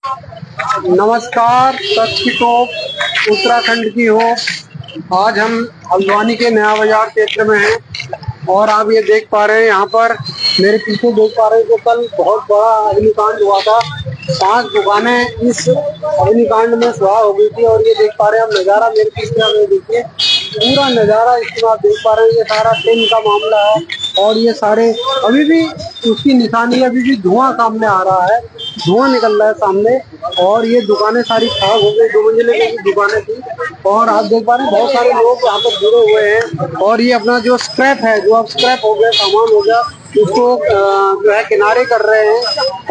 नमस्कार, सच की टोप उत्तराखंड की हो। आज हम हल्द्वानी के नया बाजार क्षेत्र में हैं और आप ये देख पा रहे हैं, यहाँ पर मेरे पीछे देख पा रहे हैं कि कल बहुत बड़ा अग्निकांड हुआ था। 5 दुकानें इस अग्निकांड में स्वाह हो गई थी और ये देख पा रहे हैं आप नज़ारा मेरे पीछे। आप ये देखिए पूरा नज़ारा, इसमें आप देख पा रहे हैं ये सारा टिन का मामला है और ये सारे अभी भी उसकी निशानी, अभी भी धुआं सामने आ रहा है, धुआं निकल रहा है सामने। और ये दुकानें सारी खाक हो गई, 2 मंजिले की दुकानें थी और आप देख पा रहे हैं बहुत सारे लोग यहाँ पर जुड़े हुए हैं। और ये अपना जो स्क्रैप है, जो अब स्क्रैप हो गया, सामान हो गया, उसको जो है किनारे कर रहे हैं।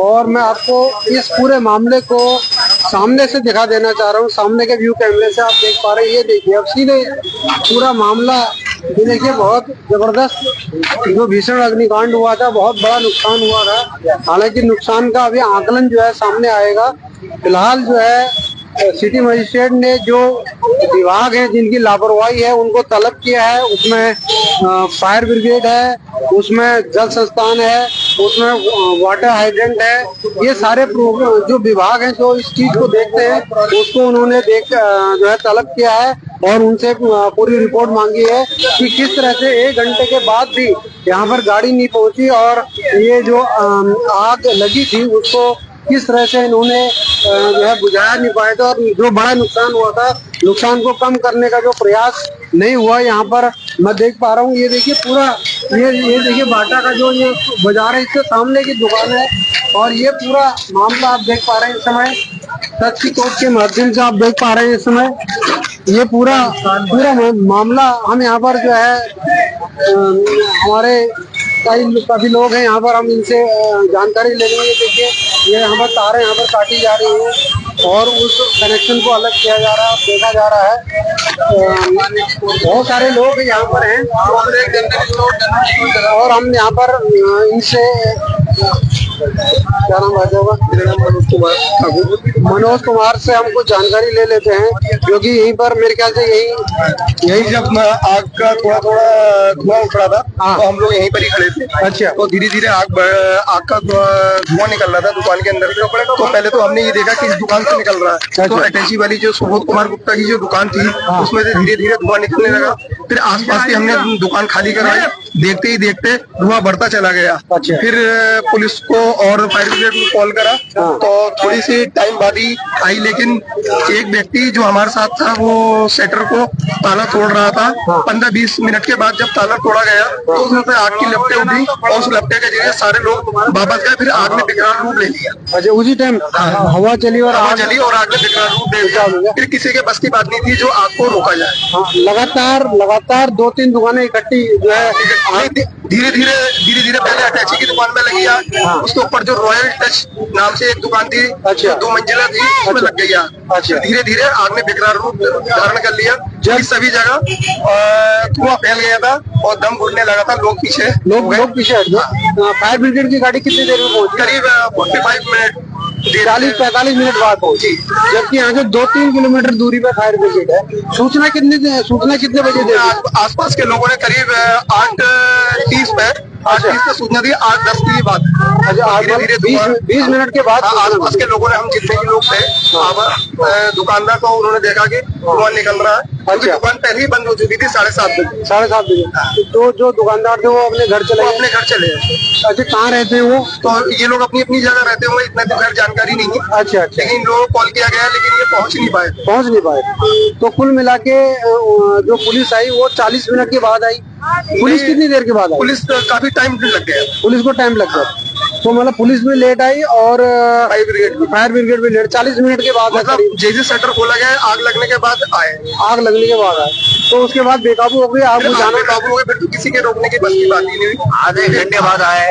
और मैं आपको इस पूरे मामले को सामने से दिखा देना चाह रहा हूँ, सामने के व्यू कैमरे से आप देख पा रहे हैं। ये देखिए अब सीधे पूरा मामला, ये देखिए बहुत जबरदस्त जो भीषण अग्निकांड हुआ था, बहुत बड़ा नुकसान हुआ था। हालांकि नुकसान का अभी आकलन जो है सामने आएगा। फिलहाल जो है सिटी मजिस्ट्रेट ने जो विभाग है जिनकी लापरवाही है उनको तलब किया है। उसमें फायर ब्रिगेड है, उसमें जल संस्थान है, उसमें वाटर हाइड्रेंट है। ये सारे जो विभाग हैं जो इस चीज को देखते हैं उसको उन्होंने जो है तलब किया है और उनसे पूरी रिपोर्ट मांगी है कि किस तरह से 1 घंटे के बाद भी यहाँ पर गाड़ी नहीं पहुंची और ये जो आग लगी थी उसको किस तरह से इन्होंने जो है बुझाया नहीं पाए थे। और जो बड़ा नुकसान हुआ था, नुकसान को कम करने का जो प्रयास नहीं हुआ यहाँ पर मैं देख पा रहा हूँ। ये देखिए पूरा ये देखिए बाटा का जो ये बाजार है, इसके सामने की दुकान है और ये पूरा मामला आप देख पा रहे हैं इस समय। सच की टोप के माध्यम से आप देख पा रहे हैं इस समय ये पूरा मामला। हम यहाँ पर जो है हमारे काफी लोग हैं यहाँ पर, हम इनसे जानकारी ले लेंगे। देखिए ये यहाँ पर तारें यहाँ पर काटी जा रही हैं और उस कनेक्शन को अलग किया जा रहा है, देखा जा रहा है। बहुत सारे लोग यहाँ पर हैं और हम यहाँ पर इनसे, क्या नाम होगा? मेरा नाम मनोज कुमार से हम कुछ जानकारी ले लेते हैं, क्योंकि यहीं पर मेरे ख्याल से यही जब आग का थोड़ा धुआं उठ रहा था तो हम लोग यहीं पर ही खड़े थे। अच्छा। तो धीरे धीरे आग का धुआं निकल रहा था दुकान के अंदर। तो पहले तो हमने ये देखा कि इस दुकान से निकल रहा है। तो अटैची वाली जो सुबोध कुमार गुप्ता की जो दुकान थी उसमें से धीरे धीरे धुआं निकलने लगा। फिर आसपास की हमने दुकान खाली कराई, देखते ही देखते धुआं बढ़ता चला गया। फिर पुलिस को और फायर ब्रिगेड को कॉल करा तो थोड़ी सी टाइम बाद ही आई, लेकिन एक व्यक्ति जो हमारे साथ था वो शटर को ताला तोड़ रहा था। 15-20 मिनट के बाद जब ताला तोड़ा गया तो उसमें से आग की लपटें उठी और उस लपटे के जरिए सारे लोग वापस गए। फिर आग ने विकराल रूप ले लिया। अच्छा, उसी टाइम हवा चली और आग ने विकराल रूप ले लिया। फिर किसी के बस की बात नहीं थी जो आग को रोका जाए। लगातार 2-3 दुकानें इकट्ठी जो है धीरे धीरे पहले अटैची की दुकान में लगी आग। उसके ऊपर जो रॉयल टच नाम से एक दुकान थी, अच्छा, 2 मंजिला थी, उसमें लग गई आग। अच्छा। धीरे धीरे आग ने विकराल रूप धारण कर लिया। जब सभी जगह धुआं फैल गया था और दम घुटने लगा था। लोग पीछे हट गए। फायर ब्रिगेड की गाड़ी कितनी देर में पहुंची? करीब 45 मिनट 40-45 मिनट बाद पहुंची, जबकि यहाँ से 2-3 किलोमीटर दूरी पे फायर ब्रिगेड है। सूचना कितने बजे दी? आसपास के लोगों ने करीब 8:30 पे सूचना दी। 8-10 की बात। धीरे 20 मिनट के बाद आसपास के लोगों ने, हम जितने भी लोग थे, दुकानदार को उन्होंने देखा कि धुआं निकल रहा है। अच्छा। दुकान पहले ही बंद हो चुकी थी 7:30 बजे। तो जो दुकानदार थे वो अपने घर चले अच्छा, कहाँ रहते हैं वो? तो ये लोग अपनी अपनी जगह रहते हुए, इतना तो खैर जानकारी नहीं है। अच्छा। लेकिन लोगों को कॉल किया गया लेकिन ये पहुंच नहीं पाए। तो कुल मिला के जो पुलिस आई वो 40 मिनट के बाद आई। पुलिस कितनी देर के बाद आई? पुलिस काफी टाइम लग गया। पुलिस को टाइम लग गया, तो मतलब पुलिस भी लेट आई और फायर ब्रिगेड भी लेट। 40 मिनट के बाद मतलब जैसे शटर खोला गया, आग लगने के बाद आए। तो उसके बाद बेकाबू हो गई आग बुझाना। बेकाबू हो गए, फिर तो किसी के रोकने की बस की बात ही नहीं हुई। आधे घंटे बाद आए।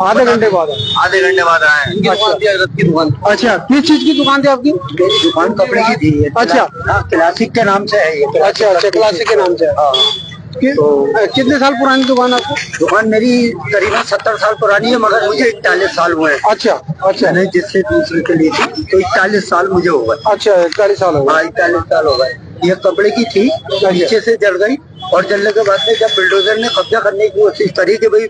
आधे घंटे बाद आए। दुकान। अच्छा, किस चीज की दुकान थी आपकी? दुकान कपड़े की थी। अच्छा, क्लासिक के नाम से है ये। अच्छा, क्लासिक के नाम से। कितने साल पुरानी दुकान आपको? दुकान मेरी करीबन 70 साल पुरानी है, मगर मुझे 41 साल हुए। अच्छा। नहीं, जिससे दूसरे के लिए थी तो 41 साल मुझे हो गए। अच्छा, 41 साल हो गए। 41 साल हो गए। यह कपड़े की थी, नीचे से जल गई और जलने के बाद में जब बिल्डोजर ने कब्जा करने की कोशिश करी कि भाई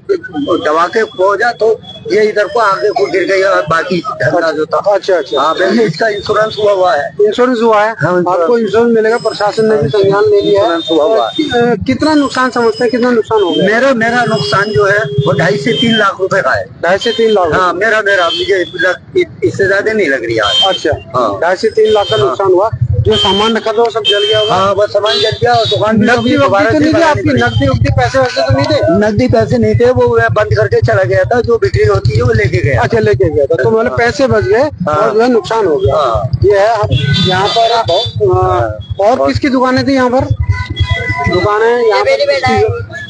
दबा के खो जा, तो ये इधर को आगे को गिर गई और बाकी धंधा जो था। अच्छा अच्छा। हाँ बिल्कुल, इसका इंश्योरेंस हुआ है। इंश्योरेंस हुआ है? हाँ, आपको इंश्योरेंस मिलेगा, प्रशासन ने भी संज्ञान ले लिया है। इंश्योरेंस हुआ है। कितना नुकसान समझते हैं, कितना नुकसान हो गया? मेरा नुकसान जो है वो 2.5 से 3 लाख रुपए का है। 2.5 से 3 लाख? हाँ मेरा मुझे इससे ज्यादा नहीं लग रही है। अच्छा, हाँ। 2.5 से 3 लाख का नुकसान हुआ। जो सामान रखा था वो सब जल गया होगा? हाँ बस सामान जल गया और दुकान नकदी वकदी तो नहीं थी आपकी? नकदी वकदी पैसे वैसे तो नहीं थे? नकदी पैसे नहीं थे, वो बंद करके चला गया था। जो बिक्री होती है वो लेके गया। अच्छा, लेके गया था, तो मतलब पैसे बच गए और जो है नुकसान हो गया। ये है। अब यहाँ पर और किसकी दुकानें थी यहाँ पर? दुकानें यहाँ पर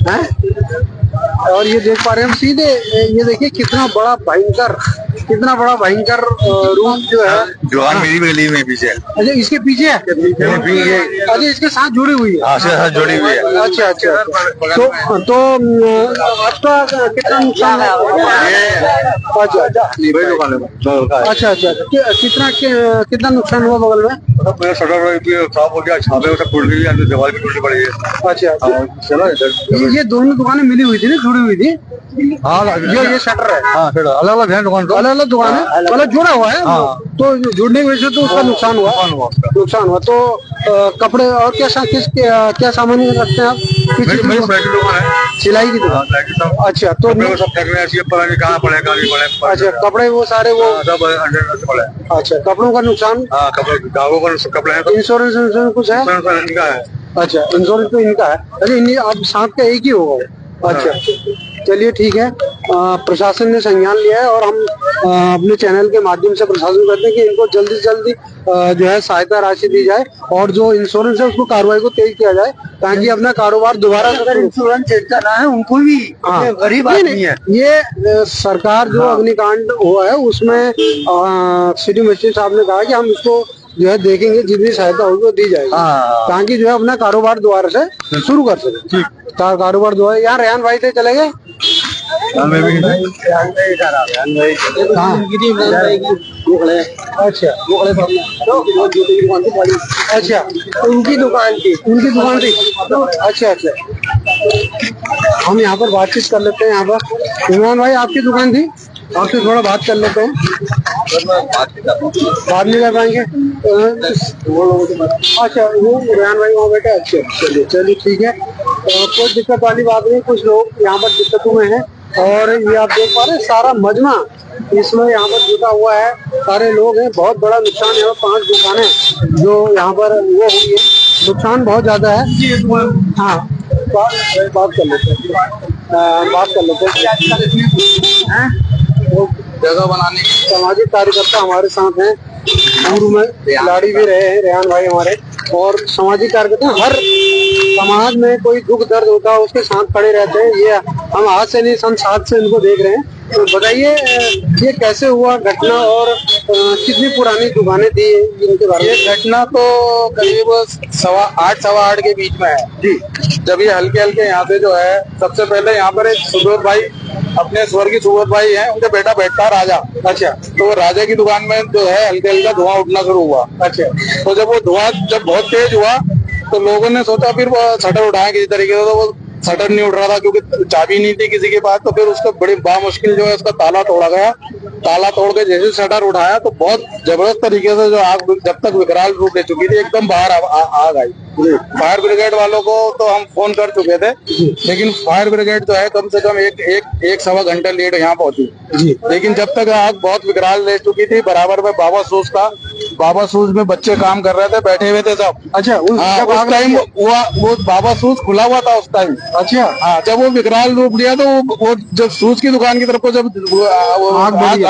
हैं? और ये देख पा रहे हैं हम सीधे, ये देखिए कितना बड़ा भयंकर रूम जो है। दुकान मेरी गली में पीछे। अच्छा, इसके पीछे है? अच्छा, इसके साथ जुड़ी हुई है? साथ जुड़ी हुई है। अच्छा अच्छा। तो आपका कितना नुकसान है? अच्छा अच्छा अच्छा। कितना नुकसान हुआ बगल में? मेरा शटर खराब हो गया, छापे टूट गई, अंदर दीवार भी टूटनी पड़ी है। अच्छा, ये दोनों दुकानें मिली हुई थी ना, जुड़ी हुई थी? हाँ, ये शटर है? हाँ, अलग अलग है दुकान, अलग अलग दुकान है, मतलब जुड़ा हुआ है। तो जुड़ने की वजह से तो उसका नुकसान हुआ। तो कपड़े और क्या सामान रखते हैं आप? सिलाई की दुकान? अच्छा, तो सब फेंकने ऐसी पता नहीं कहाँ पड़े, कहाँ नहीं पड़े। अच्छा, कपड़े वो सारे वो सब अंडर पड़े। अच्छा, कपड़ों का नुकसान? हाँ, कपड़े इंश्योरेंस कुछ है? इनका है। अच्छा, इंश्योरेंस तो इनका है। अच्छा, अब साथ का एक ही होगा? अच्छा, चलिए ठीक है। प्रशासन ने संज्ञान लिया है और हम अपने चैनल के माध्यम से प्रशासन करते हैं कि इनको जल्दी से जल्दी जो है सहायता राशि दी जाए और जो इंश्योरेंस है उसको कार्रवाई को तेज किया जाए ताकि अपना कारोबार दोबारा इंश्योरेंस चेक करना है उनको भी। गरीब आदमी है ये सरकार जो अग्निकांड हुआ है उसमें सिटी मजिस्ट्रेट साहब ने कहा कि हम इसको जो है देखेंगे, जितनी सहायता होगी वो दी जाएगी ताकि जो है अपना कारोबार दोबारा से शुरू कर सके। कारोबार दोबारा। यहाँ रेहान भाई थे, चले गए? अच्छा, अच्छा, उनकी दुकान थी? अच्छा अच्छा। हम यहाँ पर बातचीत कर लेते हैं। यहाँ पर इमरान भाई, आपकी दुकान थी, आपसे थोड़ा बात कर लेते हैं। बात नहीं कर पाएंगे? अच्छा, वो रेहान भाई वहाँ बैठे। अच्छा, चलिए ठीक है। कोई दिक्कत वाली बात नहीं। कुछ लोग यहाँ पर दिक्कतों में हैं और ये आप देख पा रहे हैं सारा मजमा इसमें यहाँ पर जुटा हुआ है। सारे लोग हैं, बहुत बड़ा नुकसान है। 5 दुकानें जो यहाँ पर वो हुई है, नुकसान बहुत ज्यादा है। हाँ, बात कर लेते हैं। जगह बनाने की सामाजिक कार्यकर्ता हमारे साथ हैं, पूर्व में खिलाड़ी भी रहे हैं रेहान भाई हमारे, और सामाजिक कार्यकर्ता हर समाज में कोई दुख दर्द होता है उसके साथ खड़े रहते हैं। ये हम आज से नहीं, सन 7 से इनको देख रहे हैं। तो बताइए ये कैसे हुआ घटना और कितनी पुरानी दुकानें थी इनके बारे में? ये घटना तो करीब 8:15 के बीच में है जी। जब ये हल्के यहाँ से जो है, सबसे पहले यहाँ पर एक सुबोध भाई, अपने स्वर्गीय सुबोध भाई हैं, उनका बेटा बैठता है राजा। अच्छा, तो राजा की दुकान में जो है हल्का धुआं उठना शुरू हुआ। अच्छा, तो जब वो धुआं बहुत तेज हुआ तो लोगों ने सोचा फिर वो शटर उठाए किसी तरीके से, तो वो शटर नहीं उठ रहा था क्योंकि चाबी नहीं थी किसी के पास। तो फिर उसका बड़ी बामुश्किल जो है उसका ताला तोड़ा गया। ताला तोड़ के जैसे शटर उठाया तो बहुत जबरदस्त तरीके से जो आग जब तक विकराल रूप ले चुकी थी, एकदम बाहर आग आई। फायर ब्रिगेड वालों को तो हम फोन कर चुके थे, लेकिन फायर ब्रिगेड जो है कम से कम एक सवा घंटा लेट यहाँ पहुंची। लेकिन जब तक आग बहुत विकराल ले चुकी थी, बराबर में बाबा सूज था, बाबा सूज में बच्चे काम कर रहे थे, बैठे हुए थे सब। अच्छा, उस टाइम वो बाबा सूज खुला हुआ था उस टाइम। अच्छा, हाँ, जब वो विकराल रूप लिया तो वो जब सूज की दुकान की तरफ को जब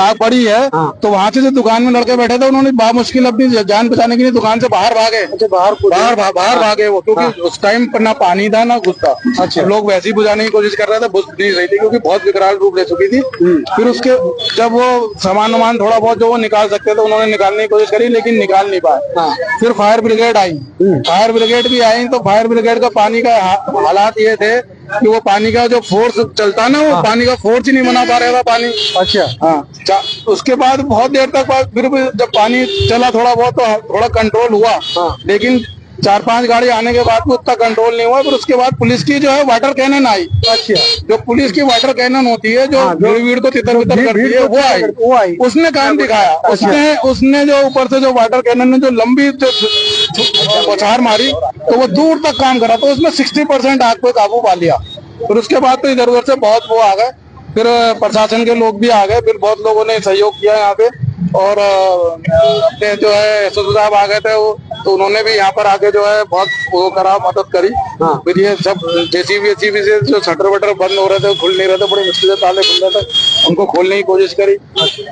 आग बढ़ी है, तो वहाँ से जो दुकान में लड़के बैठे थे उन्होंने बामुश्किल अपनी जान बचाने के लिए दुकान से बाहर भागे। अच्छा, बाहर भागे वो, क्योंकि उस टाइम पर ना पानी था ना कुछ था। अच्छा, लोग वैसे ही बुझाने की कोशिश कर रहे थे, बुझ नहीं रही थी क्योंकि बहुत विकराल रूप ले चुकी थी। फिर उसके जब वो सामान थोड़ा बहुत जो वो निकाल सकते थे उन्होंने निकालने की कोशिश करी, लेकिन निकाल नहीं पाए। फिर फायर ब्रिगेड आई, फायर ब्रिगेड भी आई, तो फायर ब्रिगेड का पानी का हालात ये थे कि वो पानी का जो फोर्स चलता ना, वो पानी का फोर्स ही नहीं बना पा रहा था पानी। अच्छा, हाँ, उसके बाद बहुत देर तक फिर भी जब पानी चला थोड़ा बहुत तो थोड़ा कंट्रोल हुआ, लेकिन 4-5 गाड़ी आने के बाद भी उतना कंट्रोल नहीं हुआ। फिर उसके बाद पुलिस की जो है वाटर कैनन आई। अच्छा, जो पुलिस की वाटर कैनन होती है, जो भीड़ को तितर बितर करती है, वो आई। उसने काम दिखाया। उसने जो ऊपर से जो वाटर कैनन ने जो लंबी बौछार मारी, तो वो दूर तक काम करा, तो उसमें 60% आग पे काबू पा लिया। फिर उसके बाद तो इधर उधर से बहुत वो आ गए, फिर प्रशासन के लोग भी आ गए, फिर बहुत लोगों ने सहयोग किया यहाँ पे। और अपने जो है एसओ साहब आ गए थे, तो उन्होंने भी यहाँ पर आके जो है बहुत वो करा, मदद करी। फिर ये सब जेसीबी से जो शटर वटर बंद हो रहे थे, खुल नहीं रहे थे, बड़ी मुश्किल से ताले खुल रहे थे, उनको खोलने की कोशिश करी,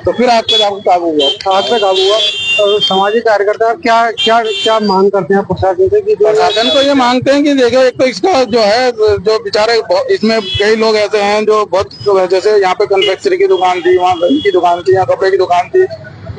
तो फिर आग पे काबू हुआ। आग पे काबू हुआ। तो सामाजिक कार्यकर्ता क्या क्या क्या मांग करते हैं प्रशासन से? कि प्रशासन तो ये मांगते हैं कि देखो, एक तो इसका जो है, जो बेचारे, इसमें कई लोग ऐसे हैं जो बहुत, जैसे यहाँ पे कन्फेक्शनरी की दुकान थी, वहाँ दही की दुकान थी, यहाँ कपड़े की दुकान थी,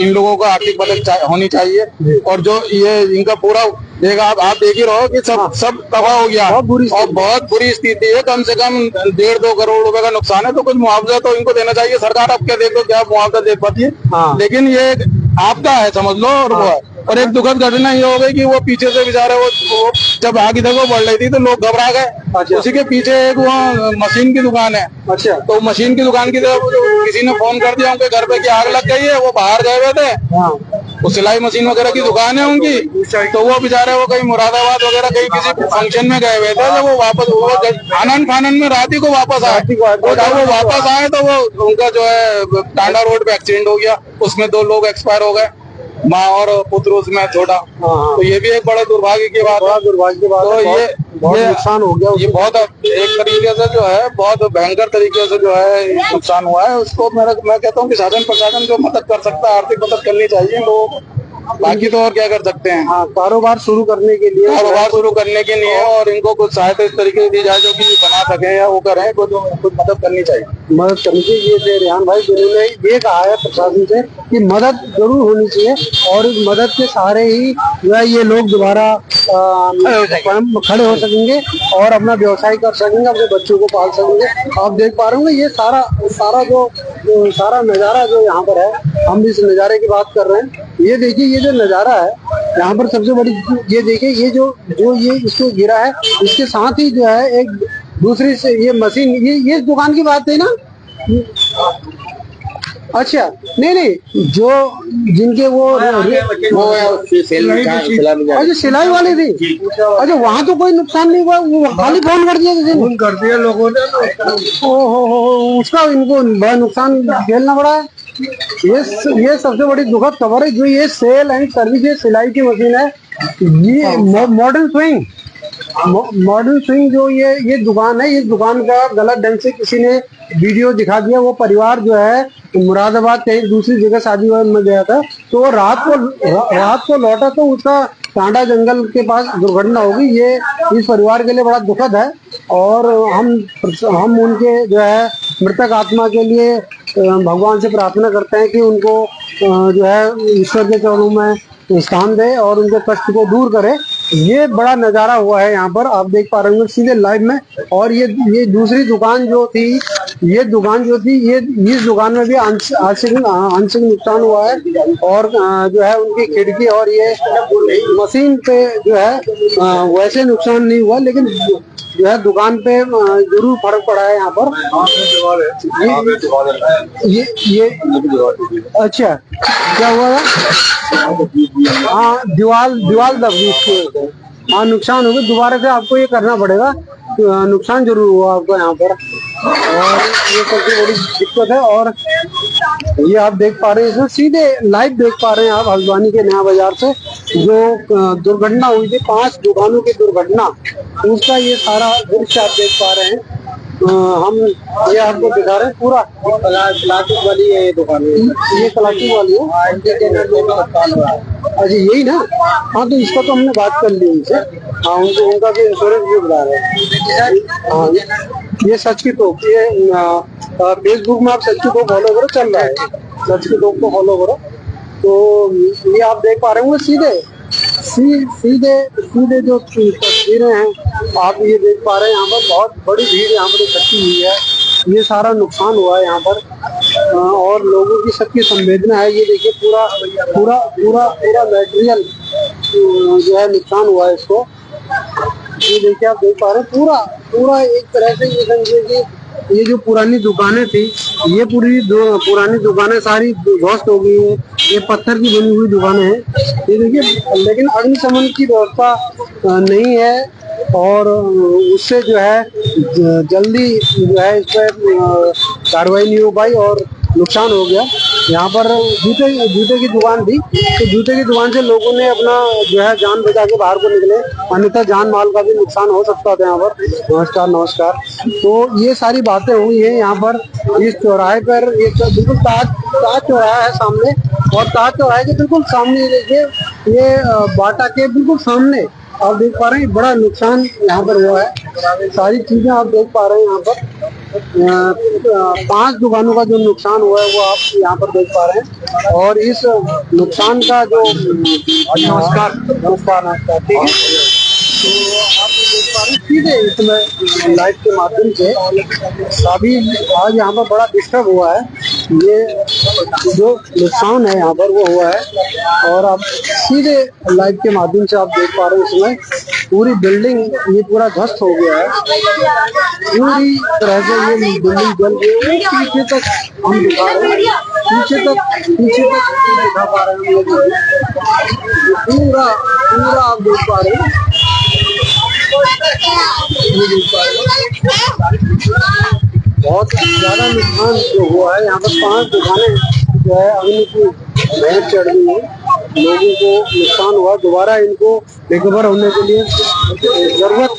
इन लोगों को आर्थिक मदद होनी चाहिए। और जो ये इनका पूरा देखा, आप देख ही रहो कि सब तबाह हो गया और बहुत बुरी स्थिति है। कम से कम 1.5-2 करोड़ रुपए का नुकसान है, तो कुछ मुआवजा तो इनको देना चाहिए। सरकार अब क्या देखो क्या मुआवजा दे पाती है, लेकिन ये आपदा है समझ लो। और एक दुखद घटना ये हो गई कि वो पीछे से बेचारे वो जब आग इधर को बढ़ रही थी, तो लोग घबरा गए। उसी के पीछे एक वो मशीन की दुकान है। अच्छा, तो मशीन की दुकान की तरफ किसी ने फोन कर दिया उनके घर पे कि आग लग गई है। वो बाहर गए हुए थे, वो सिलाई मशीन वगैरह की दुकान है उनकी, तो वो बेचारे वो कहीं मुरादाबाद वगैरह कहीं किसी फंक्शन में गए हुए थे। जब वो वापस आनंद फानन में रात ही को वापस आए, तो जब वो वापस आए तो वो उनका जो है टांडा रोड पे एक्सीडेंट हो गया। उसमें 2 लोग एक्सपायर हो गए, माँ और पुत्र उसमें छोटा। तो ये भी एक बड़े दुर्भाग्य की बात है। तो ये बहुत नुकसान हो गया। ये बहुत एक तरीके से जो है बहुत भयंकर तरीके से जो है नुकसान हुआ है। उसको मैं कहता हूँ कि शासन प्रशासन जो मदद कर सकता है, आर्थिक मदद करनी चाहिए लोगों को, बाकी तो और क्या कर सकते हैं। कारोबार शुरू करने के लिए और इनको कुछ सहायता इस तरीके से दी जाए जो कि बना सके या वो करें, कुछ मदद करनी चाहिए। मदद करनी चाहिए। ये रेहान भाई जिन्होंने ये कहा है प्रशासन से कि मदद जरूर होनी चाहिए, और इस मदद के सहारे ही जो है ये लोग दोबारा खड़े हो सकेंगे और अपना व्यवसाय कर सकेंगे, अपने बच्चों को पाल सकेंगे। आप देख पा रहे होंगे ये सारा नज़ारा जो यहाँ पर है, हम इस नज़ारे की बात कर रहे हैं। ये देखिए, ये जो नज़ारा है यहाँ पर सबसे बड़ी, ये देखिए, ये जो ये इसको गिरा है, इसके साथ ही जो है एक दूसरी से ये मशीन, ये दुकान की बात है ना? अच्छा, नहीं, जो जिनके वो सिलाई वाली थी। अच्छा, वहाँ तो कोई नुकसान नहीं हुआ, वो खाली फोन कर दिया लोगों ने। ओहो, उसका इनको बड़ा नुकसान झेलना पड़ा है। ये सबसे बड़ी दुखद खबर है। जो ये सेल एंड सर्विस, ये सिलाई की मशीन है, ये मॉडर्न स्विंग जो ये दुकान है, इस दुकान का गलत ढंग से किसी ने वीडियो दिखा दिया। वो परिवार जो है मुरादाबाद कहीं दूसरी जगह शादी में गया था, तो रात को लौटा तो उसका टांडा जंगल के पास दुर्घटना होगी। ये इस परिवार के लिए बड़ा दुखद है, और हम उनके जो है मृतक आत्मा के लिए भगवान से प्रार्थना करते हैं कि उनको जो है ईश्वर के चरणों में स्थान दे और उनके कष्ट को दूर करे। ये बड़ा नज़ारा हुआ है यहाँ पर, आप देख पा रहे होंगे सीधे लाइव में। और ये दूसरी दुकान जो थी, ये इस दुकान में भी आंशिक नुकसान हुआ है। और जो है उनकी खिड़की और ये मशीन पे जो है वैसे नुकसान नहीं हुआ, लेकिन जो है दुकान पे जरूर फर्क पड़ा है यहाँ पर। ये अच्छा, क्या हुआ था? हाँ, दीवार दब गई। हाँ, नुकसान हो गया। दोबारा से आपको ये करना पड़ेगा, नुकसान जरूर हुआ आपको यहाँ पर, और ये सबसे बड़ी दिक्कत है। और ये आप देख पा रहे हैं, इसमें सीधे लाइव देख पा रहे हैं आप हल्द्वानी के नया बाजार से जो दुर्घटना हुई थी, 5 दुकानों की दुर्घटना, उसका ये सारा दृश्य आप देख पा रहे हैं। हम ये आपको दिखा रहे हैं पूरा। प्लास्टिक वाली है ये दुकान, ये प्लास्टिक वाली है। अच्छा, यही ना? हाँ, तो इसका तो हमने बात कर ली उनसे। हाँ, उनका भी इंश्योरेंस भी बता रहे हैं। हाँ, ये सच की टोक, ये फेसबुक में आप सच की टोक फॉलो करो, चल रहा है, सच की टोक को फॉलो करो। तो ये आप देख पा रहे होंगे सीधे जो तस्वीरें हैं आप ये देख पा रहे हैं। यहाँ पर बहुत बड़ी भीड़ यहाँ पर इकट्ठी हुई है। ये सारा नुकसान हुआ है यहाँ पर, और लोगों की सबकी संवेदना है। ये देखिए पूरा मटेरियल जो है नुकसान हुआ है इसको। ये देखिए आप देख पा रहे हैं पूरा पूरा एक तरह से ये समझिए कि ये जो पुरानी दुकानें थी, ये पुरानी दुकानें सारी ध्वस्त हो गई है। ये पत्थर की बनी हुई दुकानें हैं ये देखिए, लेकिन अग्निशमन की व्यवस्था नहीं है और उससे जो है जल्दी जो है इस पर कार्रवाई नहीं हो पाई और नुकसान हो गया। यहाँ पर जूते की दुकान थी, तो जूते की दुकान से लोगों ने अपना जो है जान बचा के बाहर को निकले, अन्यथा जान माल का भी नुकसान हो सकता था यहाँ पर। नमस्कार। तो ये सारी बातें हुई हैं यहाँ पर इस चौराहे पर। एक बिल्कुल ताज चौराहा है सामने, और ताज चौराहे के बिल्कुल सामने देखिए ये बाटा के बिल्कुल सामने आप देख पा रहे हैं बड़ा नुकसान यहाँ पर हुआ है। सारी चीजें आप देख पा रहे हैं यहाँ पर 5 दुकानों का जो नुकसान हुआ है वो आप यहाँ पर देख पा रहे हैं। और इस नुकसान का जो नमस्कार ठीक है, तो आप देख पा रहे हैं सीधे इसमें लाइव के माध्यम से काफी आज यहाँ पर बड़ा डिस्टर्ब हुआ है। ये जो नुकसान है यहाँ पर वो हुआ है और आप सीधे लाइव के माध्यम से आप देख पा रहे हैं इसमें पूरी बिल्डिंग ये पूरा ध्वस्त हो गया है। पूरी तरह से ये बिल्डिंग जल गई है। पीछे तक हम दिखा रहे हैं, पीछे तक दिखा पा रहे हैं पूरा पूरा आप देख पा रहे हैं। बहुत ज्यादा नुकसान जो हुआ है यहाँ पर 5 दुकानें जो है अग्नि की भेंट चढ़ गई है। लोगों को नुकसान हुआ, दोबारा इनको रिकवर होने के लिए जरूरत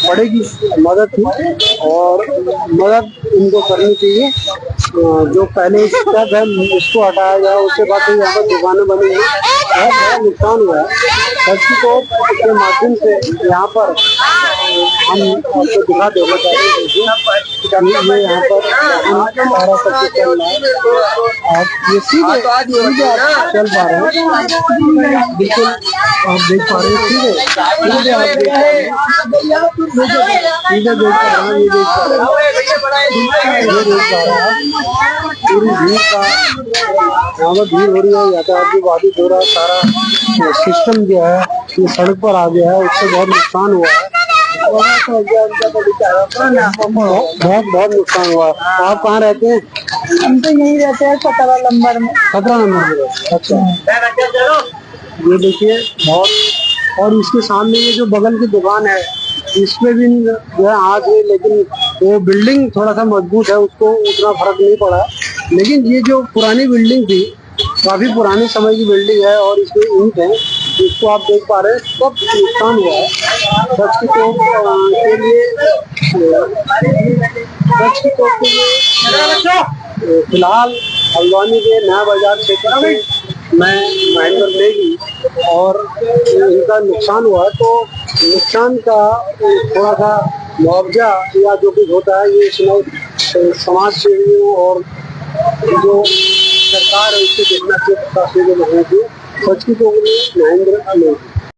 पड़ेगी मदद की और मदद इनको करनी चाहिए। जो पहले स्टेप है इसको हटाया जाए, उसके बाद फिर यहाँ पर दुकानें बनी हैं। बहुत बड़ा नुकसान हुआ है। सच्ची को के माध्यम से यहाँ पर हम आपको दिखा देना चाहते हैं। ये यहाँ पर सारा सब कुछ चल रहा है। आप ये सीधे आप चल पा रहे हैं, बिल्कुल आप देख पा रहे हैं सीधे आप देख पा रहे हैं, सीधे देख पा रहे हैं। ये देख पा रहे हैं, ये देख पा रहे हैं पूरी भीड़ का यहाँ पर भीड़ हो रही है। यातायात भी बाधित हो रहा है, सारा सिस्टम जो है ये सड़क पर आ गया है, उससे बहुत नुकसान हुआ है। बहुत नुकसान हुआ। आप कहाँ रहते हैं? हम तो यहीं रहते हैं 17 नंबर में। 17 नंबर में, अच्छा। ये देखिए बहुत, और इसके सामने ये जो बगल की दुकान है इसमें भी जो है आग है, लेकिन वो बिल्डिंग थोड़ा सा मजबूत है, उसको उतना फर्क नहीं पड़ा। लेकिन ये जो पुरानी बिल्डिंग थी, काफी पुराने समय की बिल्डिंग है और इसमें ईंट है, इसको आप देख पा रहे हैं सब नुकसान हुआ है। सच की तोप के लिए फिलहाल हल्द्वानी के नया बाजार क्षेत्र में मैं महेंद्र नेगी और इनका नुकसान हुआ है, तो नुकसान का थोड़ा सा मुआवजा या जो कुछ होता है ये इसमें समाज सेवियों और जो सरकार है उससे देखना चाहिए, होना चाहिए। सच की तो महेंद्र नेगी।